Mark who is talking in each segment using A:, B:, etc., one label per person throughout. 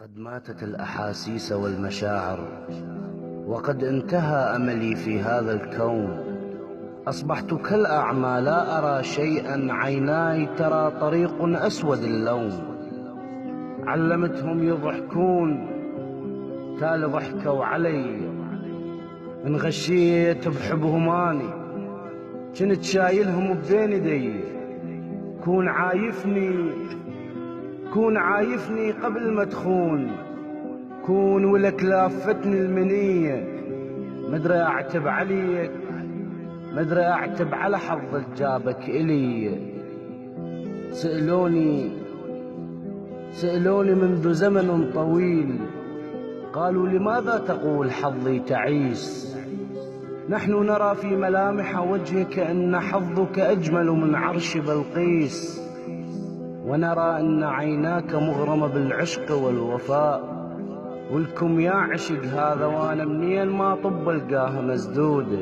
A: قد ماتت الأحاسيس والمشاعر، وقد انتهى أملي في هذا الكون. أصبحت كالأعمى لا أرى شيئا، عيناي ترى طريق أسود اللون. علمتهم يضحكون تالي ضحكوا علي، انغشيت بحبهم اني كنت شايلهم بين يدي. كون عايفني قبل ما تخون، كون ولك لافتني المنية. مدري اعتب عليك، مدري اعتب على حظ جابك الي. سألوني منذ زمن طويل، قالوا لماذا تقول حظي تعيس؟ نحن نرى في ملامح وجهك أن حظك أجمل من عرش بلقيس، ونرى أن عيناك مغرمة بالعشق والوفاء. والكم يا عشق هذا وانا منين ما طب القاها مسدودة.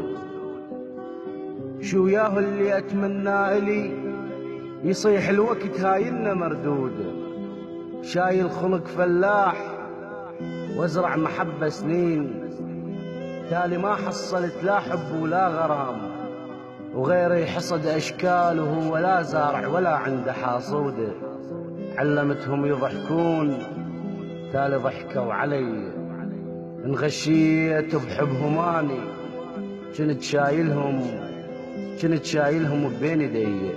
A: شو ياهو اللي أتمنى إلي يصيح الوقت هايلنا مردودة. شايل خلق فلاح وازرع محبة سنين، تالي ما حصلت لا حب ولا غرام، وغيري حصد أشكاله ولا زارع ولا عنده حاصودة. علمتهم يضحكون تالي ضحكوا علي، انغشيت بحبهم اني كنت شايلهم بين يدي.